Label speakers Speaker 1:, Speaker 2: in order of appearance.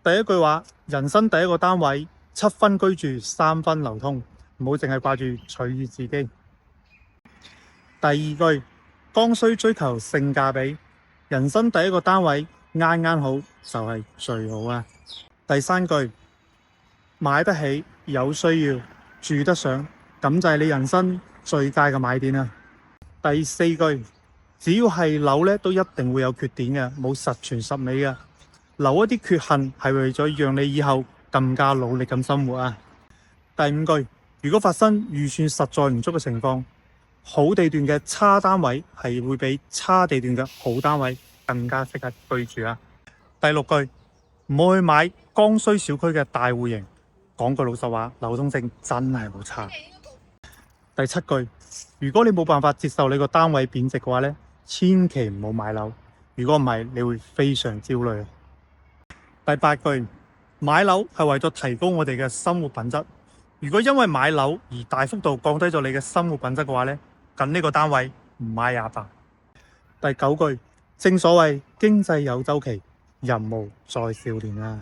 Speaker 1: 第一句話，人生第一個單位，7分居住，3分流通，唔好淨係掛住取悅自己。第二句，剛需追求性價比，人生第一個單位啱啱好就係最好啊。第三句，買得起，有需要，住得上，咁就係你人生最佳嘅買點啊。第四句，只要係樓咧，都一定會有缺點嘅，冇十全十美嘅。留一啲缺陷係為咗讓你以後更加努力咁生活啊。第五句，如果發生預算實在唔足嘅情況，好地段嘅差單位係會比差地段嘅好單位更加適合居住啊。第六句，唔好去買剛需小區嘅大戶型，講句老實話，流動性真係好差。第七句，如果你冇辦法接受你個單位貶值嘅話咧，千祈唔好買樓，如果唔係你會非常焦慮。第八句，買樓係為咗提高我哋嘅生活品質，如果因為買樓而大幅度降低咗你嘅生活品質嘅話咧，咁呢個單位唔買也罷。第九句，正所謂經濟有周期，人無再少年啊。